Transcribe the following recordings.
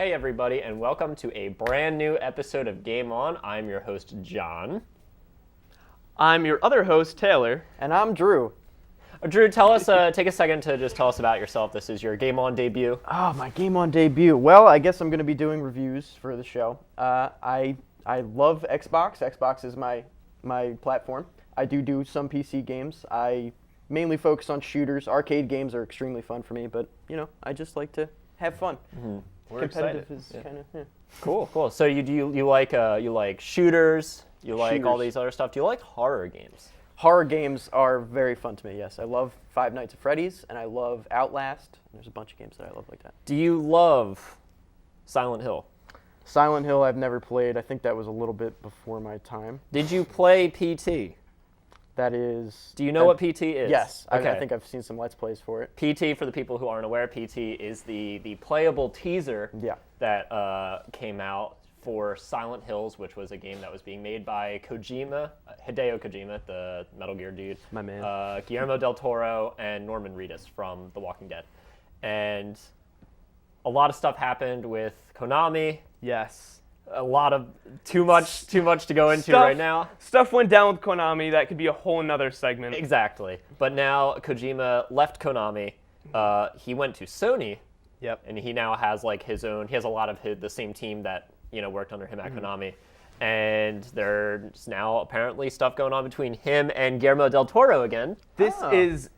Hey everybody, and welcome to a brand new episode of Game On. I'm your host, John. I'm your other host, Taylor. And I'm Drew. Drew, tell us, take a second to just tell us about yourself. This is your Game On debut. Oh, my Game On debut. Well, I guess I'm going to be doing reviews for the show. I love Xbox. Xbox is my platform. I do some PC games. I mainly focus on shooters. Arcade games are extremely fun for me, but, I just like to have fun. Mm-hmm. We're Competitive excited. is kind of, Cool. So you like shooters, you like all these other stuff. Do you like horror games? Horror games are very fun to me, yes. I love Five Nights at Freddy's, and I love Outlast. There's a bunch of games that I love like that. Do you love Silent Hill? Silent Hill I've never played. I think that was a little bit before my time. Did you play PT? That is... Do you know what PT is? Yes. Okay. I think I've seen some Let's Plays for it. PT, for the people who aren't aware, PT is the playable teaser that came out for Silent Hills, which was a game that was being made by Hideo Kojima, the Metal Gear dude. My man. Guillermo del Toro and Norman Reedus from The Walking Dead. And a lot of stuff happened with Konami. Yes. A lot of too much to go into right now. Stuff went down with Konami. That could be a whole nother segment. Exactly. But now Kojima left Konami. He went to Sony. Yep. And he now has like his own. He has a lot of the same team that worked under him at Konami. And there's now apparently stuff going on between him and Guillermo del Toro again. This is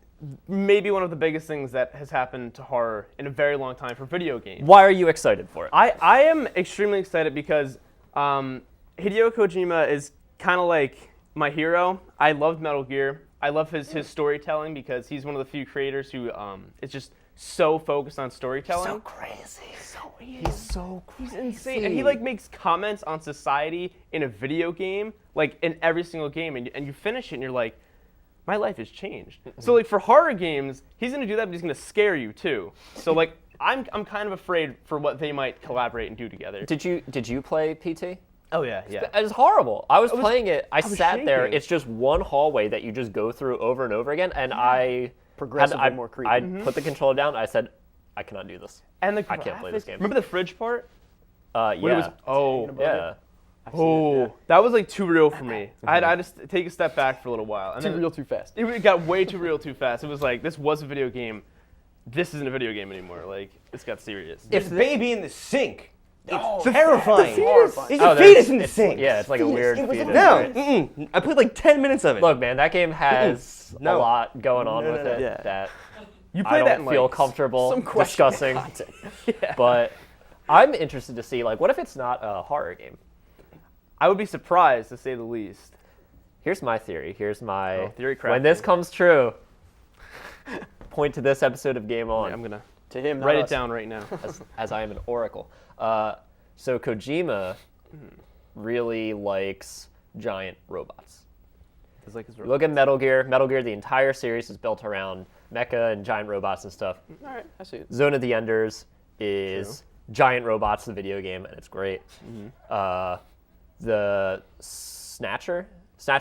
maybe one of the biggest things that has happened to horror in a very long time for video games. Why are you excited for it? I am extremely excited because Hideo Kojima is kind of like my hero. I love Metal Gear. I love his storytelling because he's one of the few creators who is just so focused on storytelling. So crazy. He's so crazy. He's insane. And he makes comments on society in a video game, in every single game, and you finish it and you're like, my life has changed. So for horror games, he's gonna do that, but he's gonna scare you too. So I'm kind of afraid for what they might collaborate and do together. Did you play PT? Oh yeah. It's horrible. I was playing it. I sat there. shaking. It's just one hallway that you just go through over and over again, and I Progressively more creepy. I put the controller down. I said, I cannot do this. And the I can't play this graphics- game. Remember the fridge part? Yeah. Yeah. That was too real for me. I had to take a step back for a little while. And Too then real, too fast. It got way too real too fast. It was like, this was a video game. This isn't a video game anymore. This got serious. There's a baby in the sink. It's the terrifying. fetus. There's a fetus in the sink. Yeah, it's like a weird fetus. No, right? I played 10 minutes of it. Look, man, that game has a lot going on with it Yeah. that You I play that don't in feel comfortable some questionable discussing. But I'm interested to see, what if it's not a horror game? I would be surprised, to say the least. Here's my theory. Here's my theory when this crafting. comes true, point to this episode of Game On. I'm gonna To him, not write it us. down right now. as I am an oracle. So Kojima really likes giant robots. It's like his Look at Metal Gear. Metal Gear, the entire series is built around mecha and giant robots and stuff. All right, I see it. Zone of the Enders is giant robots, the video game, and it's great. The Snatcher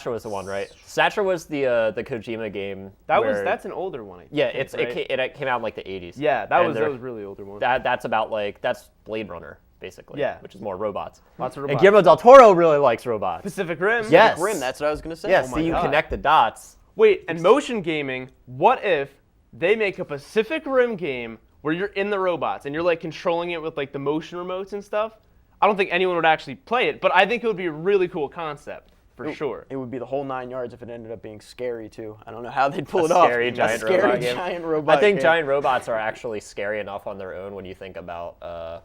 was the one, right? Snatcher was the Kojima game. That's an older one. I Yeah, think, right? it came out in the 80s. Yeah, that And was really older one. That's about that's Blade Runner basically. Yeah. Which is more robots. Lots of And robots. Guillermo del Toro really likes robots. Pacific Rim. Yes. Grim, that's what I was going to say. Yeah, Oh so my you God. connect the dots. Wait, and motion gaming. What if they make a Pacific Rim game where you're in the robots and you're controlling it with the motion remotes and stuff? I don't think anyone would actually play it, but I think it would be a really cool concept for sure. It would be the whole 9 yards if it ended up being scary, too. I don't know how they'd pull A it off. scary giant a scary robot game. giant robot I think game. giant robots are actually scary enough on their own when you think about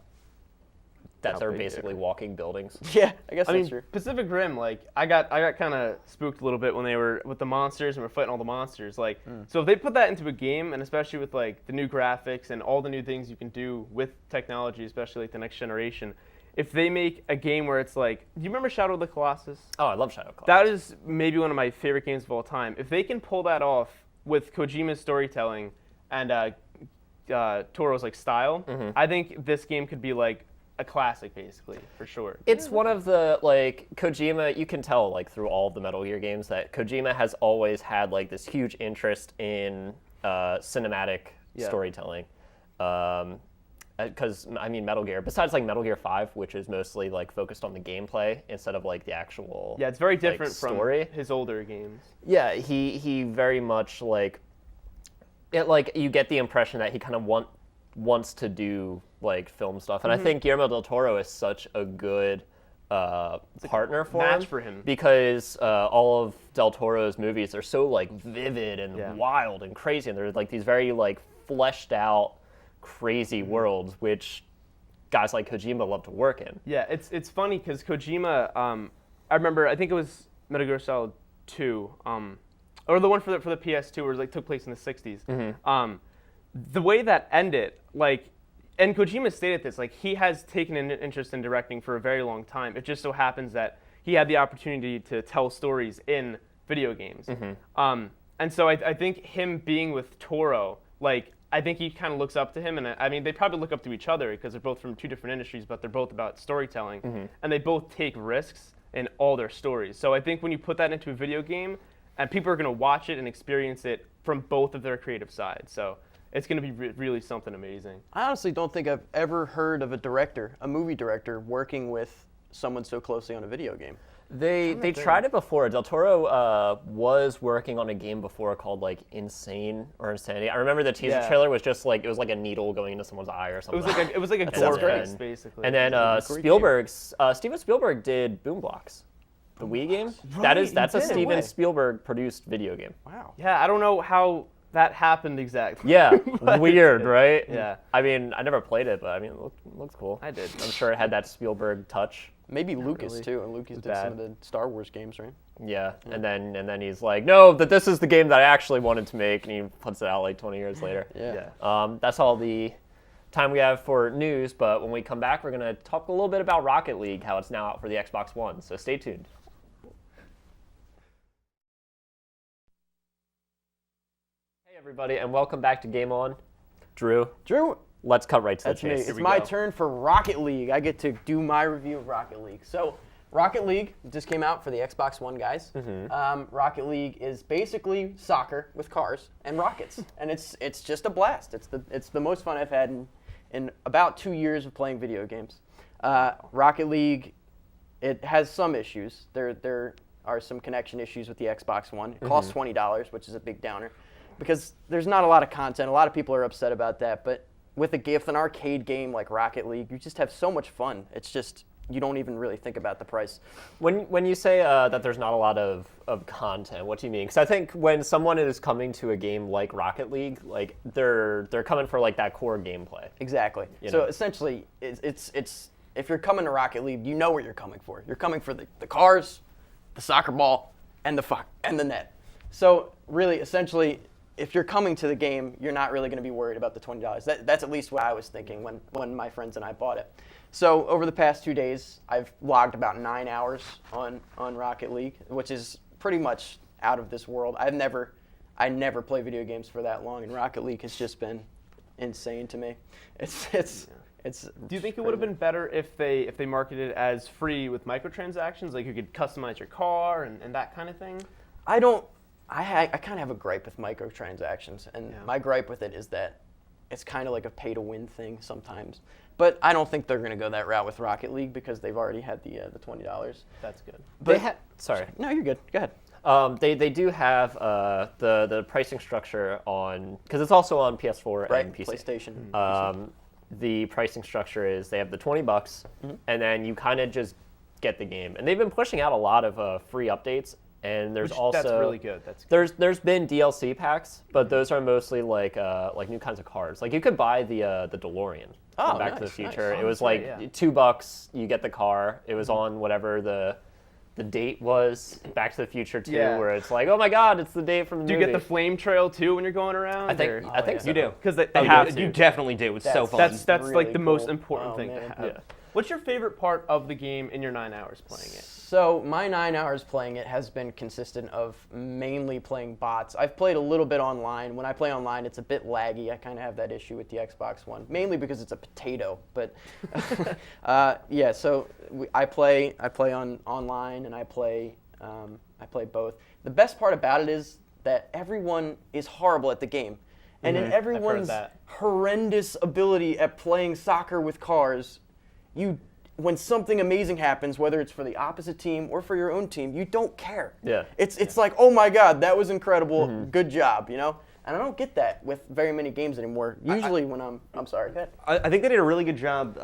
that How they're big they basically are. walking buildings. Yeah, I guess I that's mean, true. Pacific Rim, I got kind of spooked a little bit when they were with the monsters and were fighting all the monsters. So if they put that into a game, and especially with the new graphics and all the new things you can do with technology, especially the next generation, if they make a game where it's do you remember Shadow of the Colossus? Oh, I love Shadow Colossus. That is maybe one of my favorite games of all time. If they can pull that off with Kojima's storytelling and Toro's style, I think this game could be a classic, basically, for sure. It's one of the, Kojima, you can tell, through all of the Metal Gear games that Kojima has always had, this huge interest in cinematic storytelling. because I mean Metal Gear. Besides like Metal Gear 5, which is mostly like focused on the gameplay instead of like the actual Yeah, it's very different story. from his older games. Yeah, he very much like it. Like you get the impression that he kind of wants to do like film stuff, and I think Guillermo del Toro is such a good partner for match for him because all of Del Toro's movies are so like vivid and wild and crazy, and they're like these very like fleshed out, crazy worlds which guys like Kojima love to work in. Yeah, it's funny because Kojima, I remember, I think it was Metal Gear Solid 2, or the one for the PS2 where it like took place in the 60s. The way that ended, like, and Kojima stated this, like he has taken an interest in directing for a very long time. It just so happens that he had the opportunity to tell stories in video games. And so I think him being with Toro, like, I think he kind of looks up to him, and I mean, they probably look up to each other because they're both from two different industries, but they're both about storytelling, and they both take risks in all their stories. So I think when you put that into a video game, and people are going to watch it and experience it from both of their creative sides, so it's going to be really something amazing. I honestly don't think I've ever heard of a movie director, working with someone so closely on a video game. They tried it before. Del Toro was working on a game before called like Insane or Insanity. I remember the teaser trailer was just like, it was like a needle going into someone's eye or something. It was like a gore fest, basically. And then Steven Spielberg did Boom Blocks, the Wii game. Right, that's a Steven Spielberg produced video game. Wow. Yeah, I don't know how that happened exactly. Yeah, weird, right? Yeah. I mean, I never played it, but I mean, it looks cool. I did. I'm sure it had that Spielberg touch. Maybe Lucas really. too, and Lucas did some of the Star Wars games, right? Yeah, and then he's like, no, that this is the game that I actually wanted to make, and he puts it out like 20 years later. Yeah. That's all the time we have for news, but when we come back, we're going to talk a little bit about Rocket League, how it's now out for the Xbox One, so stay tuned. Hey everybody, and welcome back to Game On. Drew, let's cut right to the chase. It's my turn for Rocket League. I get to do my review of Rocket League. So, Rocket League just came out for the Xbox One, guys. Rocket League is basically soccer with cars and rockets, and it's just a blast. It's the most fun I've had in about 2 years of playing video games. Rocket League, it has some issues. There are some connection issues with the Xbox One. It costs $20, which is a big downer, because there's not a lot of content. A lot of people are upset about that, but with an arcade game like Rocket League, you just have so much fun. It's just, you don't even really think about the price. When you say that there's not a lot of content, what do you mean? Because I think when someone is coming to a game like Rocket League, like they're coming for like that core gameplay. Exactly. So essentially, it's if you're coming to Rocket League, you know what you're coming for. You're coming for the cars, the soccer ball, and the net. So really, essentially, if you're coming to the game, you're not really going to be worried about the $20. That's at least what I was thinking when my friends and I bought it. So over the past 2 days, I've logged about 9 hours on Rocket League, which is pretty much out of this world. I never play video games for that long, and Rocket League has just been insane to me. It's Do you think it would have been better if they marketed it as free with microtransactions, like you could customize your car and that kind of thing? I kind of have a gripe with microtransactions, and my gripe with it is that it's kind of like a pay-to-win thing sometimes. But I don't think they're going to go that route with Rocket League because they've already had the $20. That's good. But sorry. No, you're good. Go ahead. They do have the pricing structure on, because it's also on PS4 and PC. PlayStation. The pricing structure is they have the $20, and then you kind of just get the game. And they've been pushing out a lot of free updates. And there's that's really good. There's been DLC packs, but those are mostly like new kinds of cars. Like you could buy the DeLorean from Back to the Future. Nice. It was like $2, you get the car. It was on whatever the date was, Back to the Future 2, where it's like, oh my God, it's the date from the movie. Do you get the flame trail too when you're going around? I think so. You do. Because they have to. You definitely do. It's so fun. That's really like the most cool. important thing to man. have. Yeah. What's your favorite part of the game in your 9 hours playing it? So my 9 hours playing it has been consistent of mainly playing bots. I've played a little bit online. When I play online, it's a bit laggy. I kind of have that issue with the Xbox One, mainly because it's a potato. But so I play on online, and I play both. The best part about it is that everyone is horrible at the game. And in everyone's horrendous ability at playing soccer with cars, when something amazing happens, whether it's for the opposite team or for your own team, you don't care. Yeah. It's like, oh my God, that was incredible, good job, you know? And I don't get that with very many games anymore. Usually when I'm sorry. I think they did a really good job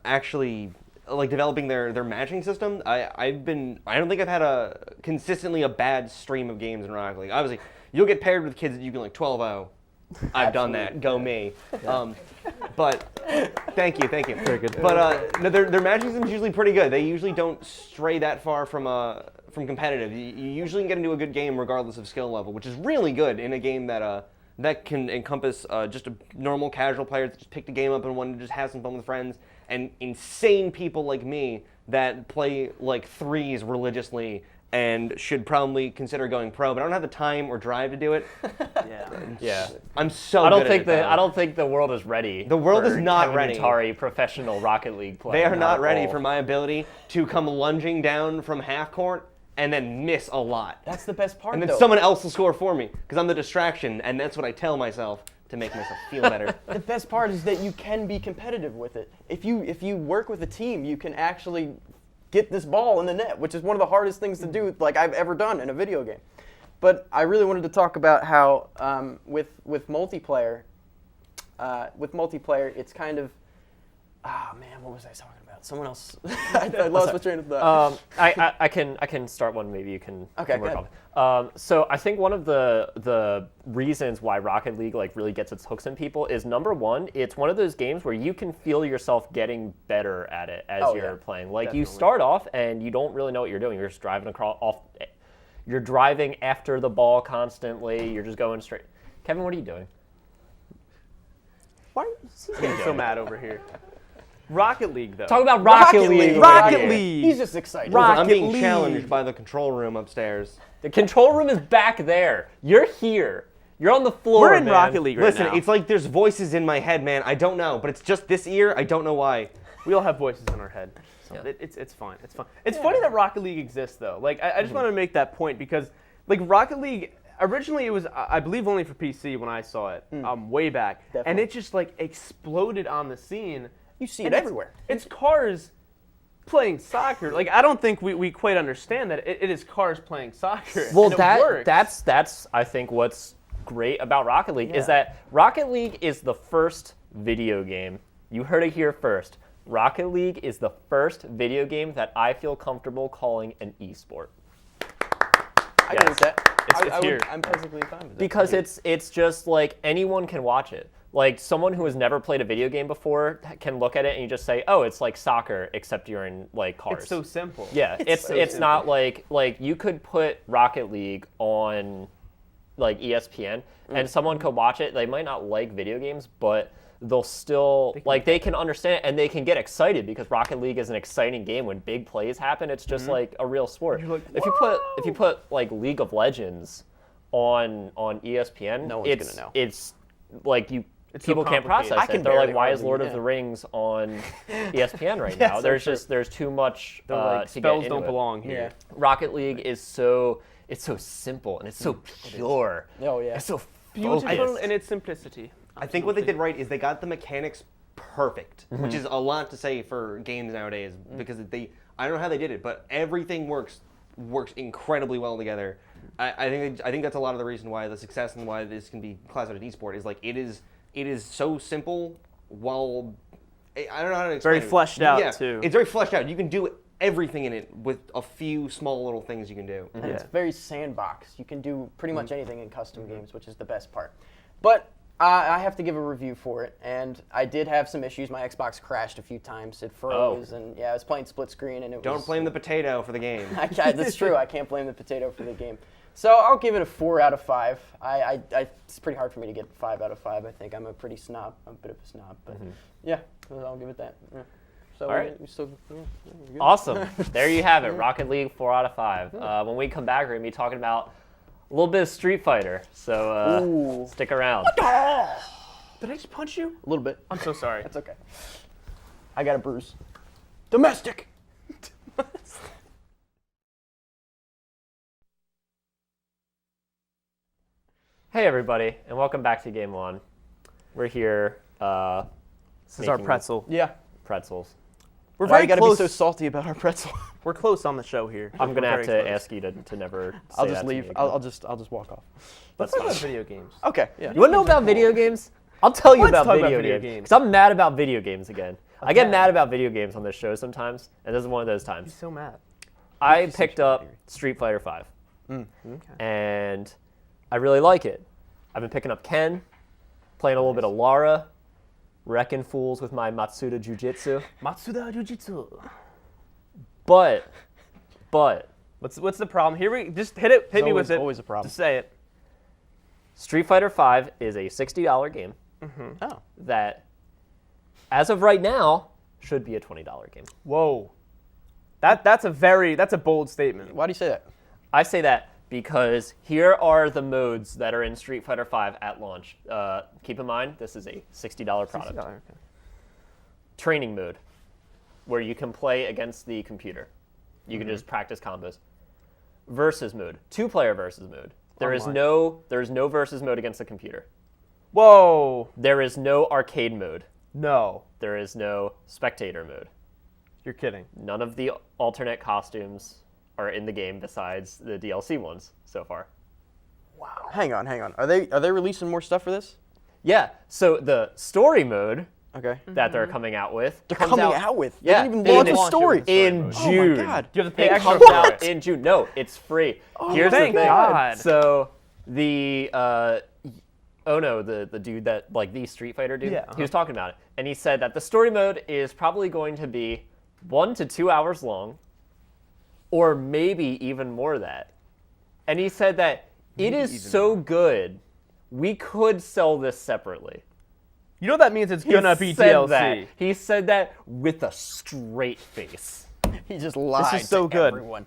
actually like developing their matching system. I don't think I've had consistently a bad stream of games in Rocket League. Obviously, you'll get paired with kids that you can like 12-0. I've done that. Go me. But thank you. Very good. But no, their matching system is usually pretty good. They usually don't stray that far from competitive. You usually can get into a good game regardless of skill level, which is really good in a game that can encompass just a normal casual player that just picked a game up and wanted to just have some fun with friends, and insane people like me that play like threes religiously and should probably consider going pro, but I don't have the time or drive to do it. Yeah. I'm so I don't good think at it, though. I don't think the world is ready. The world for is not Kevin ready. Atari professional Rocket League player. They are not ready at all. for my ability to come lunging down from half court and then miss a lot. That's the best part, And then though. someone else will score for me because I'm the distraction, and that's what I tell myself to make myself feel better. The best part is that you can be competitive with it. If you work with a team, you can actually get this ball in the net, which is one of the hardest things to do like I've ever done in a video game. But I really wanted to talk about how with multiplayer, it's kind of, man, what was I talking about? Someone else. I lost my train of thought. I can start one. Maybe you can. Okay, work go on it. So I think one of the reasons why Rocket League like really gets its hooks in people is, number one, it's one of those games where you can feel yourself getting better at it as you're playing. Like you start off and you don't really know what you're doing. You're just driving You're driving after the ball constantly. You're just going straight. Kevin, what are you doing? Why are you getting so mad over here? Rocket League, though. Talk about Rocket League. Rocket League. He's just excited. I'm being League. challenged by the control room upstairs. The control room is back there. You're here. You're on the floor. We're in man. Rocket League right Listen, now. it's like there's voices in my head, man. I don't know, but it's just this ear. I don't know why. We all have voices in our head. So it's fine. It's fine. It's funny that Rocket League exists, though. Like, I just want to make that point because, like, Rocket League, originally it was, I believe, only for PC when I saw it, way back. Definitely. And it just, like, exploded on the scene. You see it everywhere. It's cars playing soccer. Like, I don't think we quite understand that it is cars playing soccer. Well, and it works. that's I think what's great about Rocket League is that Rocket League is the first video game. You heard it here first. Rocket League is the first video game that I feel comfortable calling an esport. I agree with that. It's here. I'm perfectly fine with that. Because it's just like anyone can watch it. Like someone who has never played a video game before can look at it and you just say, "Oh, it's like soccer except you're in like cars." It's so simple. Yeah, it's not like you could put Rocket League on like ESPN and someone could watch it. They might not like video games, but they'll still they can understand it and they can get excited because Rocket League is an exciting game when big plays happen. It's just like a real sport. Like, if you put like League of Legends on ESPN, No one's gonna know. It's like people so can't complicated. process it. They're barely like, why is argue, Lord of the Rings on ESPN right Yes, now? so true. There's too much They're like, to get spells into don't it. belong here. Yeah. Rocket League is so simple and it's so pure. Oh, yeah. It's so Beautiful focused. in its simplicity. I think what they did right is they got the mechanics perfect, which is a lot to say for games nowadays because I don't know how they did it, but everything works incredibly well together. I think that's a lot of the reason why the success and why this can be classified as esport is like it is so simple while I don't know how to explain Very it. fleshed out, Yeah, too. It's very fleshed out. You can do everything in it with a few small little things you can do. And it's very sandbox. You can do pretty much anything in custom games, which is the best part. But I have to give a review for it, and I did have some issues. My Xbox crashed a few times. It froze, and I was playing split screen, and it Don't was... blame the potato for the game. That's true. I can't blame the potato for the game. So I'll give it a 4 out of 5. It's pretty hard for me to get 5 out of 5. I think I'm a pretty snob. I'm a bit of a snob, but yeah, I'll give it that. Yeah. So All right. we still, we're good. Awesome. There you have it. Rocket League 4 out of 5. When we come back, we're gonna be talking about a little bit of Street Fighter. So Ooh. stick around. Did I just punch you? A little bit. I'm so sorry. That's okay. I got a bruise. Domestic. Hey everybody, and welcome back to Game On. We're here. This is our pretzel. Yeah. Pretzels. We're Why very you gotta close. be so salty about our pretzel? We're close on the show here. I'm gonna We're have very to close. ask you to never. I'll say just that to leave. me again. I'll just walk off. Let's talk about video games. Okay. Yeah. You want to know about video games? I'll tell you Let's about talk about video video games. games. Because I'm mad about video games again. I get Okay. mad about video games on this show sometimes, and this is one of those I'm times. so mad. I picked up Street Fighter V, Okay. and I really like it. I've been picking up Ken, playing a little bit of Lara, wrecking fools with my Matsuda Jiu-Jitsu. Matsuda Jiu-Jitsu. But, What's the problem? Here we just hit it. Hit me with it. Always a problem. Just say it. Street Fighter V is a $60 game Oh. that, as of right now, should be a $20 game. Whoa. That's a bold statement. Why do you say that? I say that because here are the modes that are in Street Fighter V at launch. Keep in mind, this is a $60 product. Okay. Training mode, where you can play against the computer. You can just practice combos. Versus mode, 2-player versus mode. There is no versus mode against the computer. Whoa. There is no arcade mode. No. There is no spectator mode. You're kidding. None of the alternate costumes are in the game besides the DLC ones so far. Wow. Hang on. Are they releasing more stuff for this? Yeah, so the story mode Okay. that they're coming out with. They're comes coming out with. They Yeah, didn't even launch in- a story. in Oh June. my god. You have to pay It extra comes for out it. in June. No, it's free. Here's thank the thing. God. So the the dude that the Street Fighter dude, Yeah, he was talking about it, and he said that the story mode is probably going to be 1 to 2 hours long, or maybe even more of that. And he said that it is so good, we could sell this separately. You know what that means? It's gonna be said DLC. that. He said that with a straight face. He just lied. This is so to good. Everyone.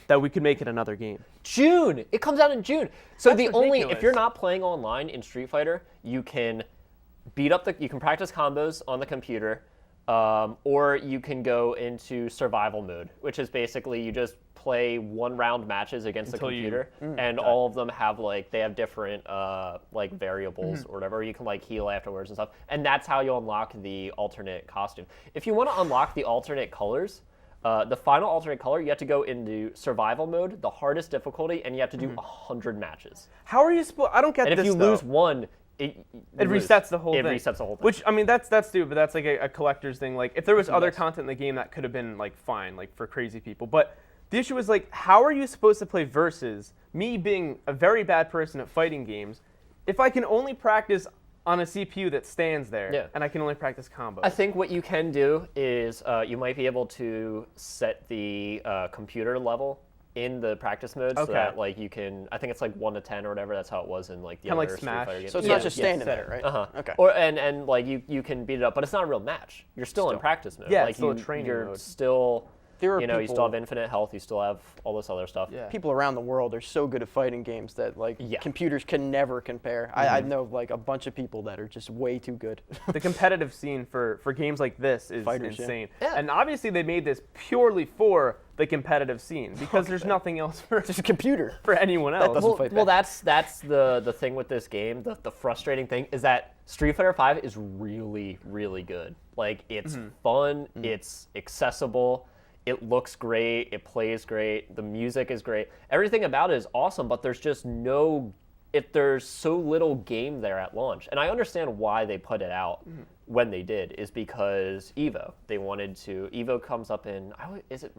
That we could make it another game. June. It comes out in June. So That's if ridiculous. you're not playing online in Street Fighter, you can you can practice combos on the computer, or you can go into survival mode, which is basically you just play 1-round matches against the computer, and all of them have they have different variables or whatever. You can heal afterwards and stuff, and that's how you unlock the alternate costume. If you want to unlock the alternate colors. The final alternate color, you have to go into survival mode, the hardest difficulty, and you have to do 100 matches. How are you supposed? I don't get And this. if you though. lose one, it resets the whole thing. It resets the whole thing. Which I mean, that's stupid. But that's a collector's thing. If there was other content in the game, that could have been fine, for crazy people. But the issue is how are you supposed to play versus? Me being a very bad person at fighting games, if I can only practice on a CPU that stands there, and I can only practice combos. I think what you can do is you might be able to set the computer level in the practice mode so that you can. I think it's 1 to 10 or whatever. That's how it was in the Kinda other like Street Smash. Fighter games. So it's not just standing there, right? Uh-huh. Okay. Or and you can beat it up, but it's not a real match. You're still in practice mode. Yeah, it's still a training you're mode. still. There are you people, still have infinite health. You still have all this other stuff. Yeah. people around the world are so good at fighting games that Yeah. computers can never compare. I know a bunch of people that are just way too good. The competitive scene for games like this is Fighters, yeah. insane. Yeah. And obviously they made this purely for the competitive scene because there's nothing else for, Just a computer. for anyone else. doesn't fight Well, back. that's the thing with this game. The frustrating thing is that Street Fighter V is really, really good. It's fun. It's accessible. It looks great. It plays great. The music is great. Everything about it is awesome, but there's just there's so little game there at launch. And I understand why they put it out when they did, is because EVO. They wanted to. EVO comes up in, is it?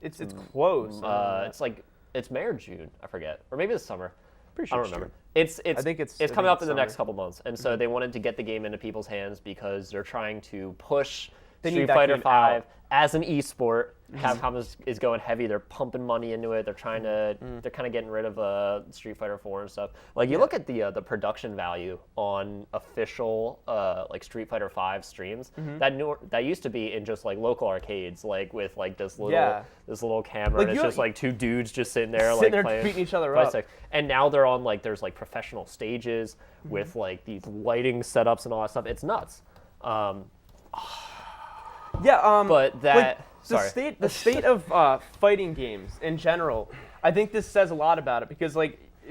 It's close. It's May or June, I forget. Or maybe it's summer. Pretty I sure don't it's remember. I think it's coming up in the summer. next couple months. And so they wanted to get the game into people's hands because they're trying to push They need Street that Fighter game V out. as an esport. Capcom is going heavy. They're pumping money into it. They're trying to. They're kind of getting rid of Street Fighter 4 and stuff. You look at the production value on official Street Fighter 5 streams. That used to be in just local arcades, with this little camera. And it's just 2 dudes just sitting there playing, beating each other fight up. stick. And now they're on there's professional stages with these lighting setups and all that stuff. It's nuts. Yeah, But that the state of fighting games in general, I think this says a lot about it because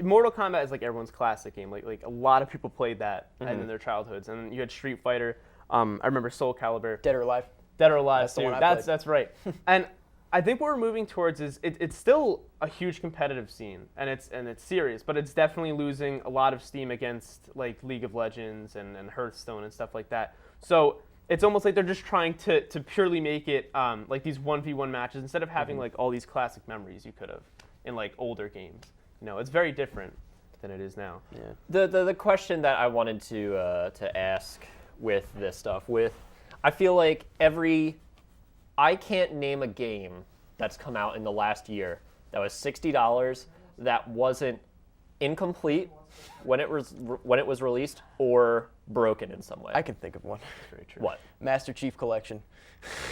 Mortal Kombat is like everyone's classic game. Like a lot of people played that in their childhoods. And you had Street Fighter. I remember Soul Calibur. Dead or Alive. Dead or Alive. That's the too. one I played. That's right. And I think what we're moving towards is it's still a huge competitive scene, and it's serious, but it's definitely losing a lot of steam against like League of Legends and Hearthstone and stuff like that. So it's almost like they're just trying to purely make it like these 1v1 matches instead of having like all these classic memories you could have in like older games. You know, it's very different than it is now. Yeah. The question that I wanted to ask with this stuff, I feel like I can't name a game that's come out in the last year that was $60 that wasn't incomplete when it was released or broken in some way. I can think of one. Very true. What? Master Chief Collection.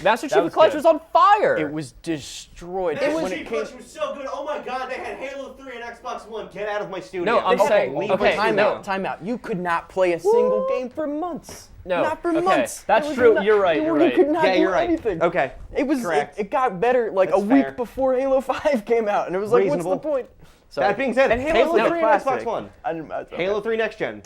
Master Chief was Collection was on fire. It was destroyed. Master When Chief it came, Collection was so good. Oh my God, they had Halo 3 and Xbox One. Get out of my studio. No, I'm saying- Leave okay, my no. studio. time out. You could not play a single game for months. No, Not for okay. months. That's It was true. not- You're right, You you're right. could not Yeah, do you're right. anything. Okay. It was. Correct. It got better like That's a week fair. before Halo 5 came out, and it was like, Reasonable. what's the point? So, That being said, And Halo Halo's 3 a and Xbox classic. One. okay. Halo 3 Next Gen.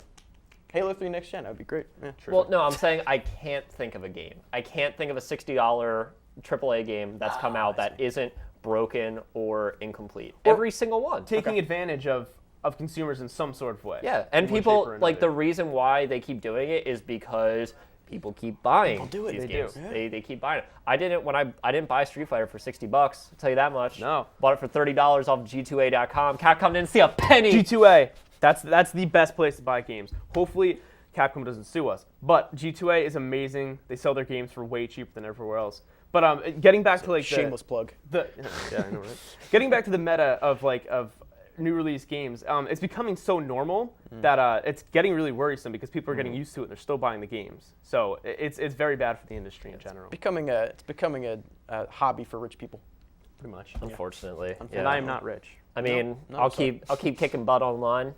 Halo 3 Next Gen. That would be great. Yeah, sure. Well, no, I'm saying I can't think of a game. I can't think of a $60 AAA game that's come out that isn't broken or incomplete. Every single one. Taking advantage of consumers in some sort of way. Yeah, and in one people, shape or like, the another. reason why they keep doing it is because people keep buying do it. these They games. do. Yeah. They keep buying it. I didn't buy Street Fighter for $60, I'll tell you that much. No. Bought it for $30 off G2A.com. Capcom didn't see a penny. G2A. That's the best place to buy games. Hopefully, Capcom doesn't sue us. But G2A is amazing. They sell their games for way cheaper than everywhere else. But getting back to like Shameless plug. yeah, I know, right? Getting back to the meta of new release games, it's becoming so normal that it's getting really worrisome because people are getting used to it and they're still buying the games. So it's very bad for the industry in general. It's becoming a hobby for rich people. Pretty much. Unfortunately. And Yeah. I am not rich. I mean, No, I'll sorry. keep kicking butt online.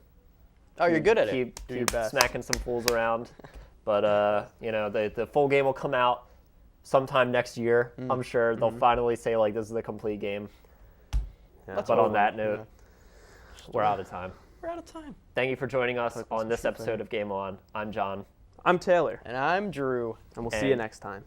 Oh, you're good at it. Keep Do your best. smacking some fools around. But you know, the full game will come out sometime next year. I'm sure they'll finally say like this is the complete game. Yeah. Let's But hope. on that note, Yeah. we're out of time. We're out of time. Thank you for joining us on this episode of Game On. I'm John. I'm Taylor, And I'm Drew. and we'll see you And- next time.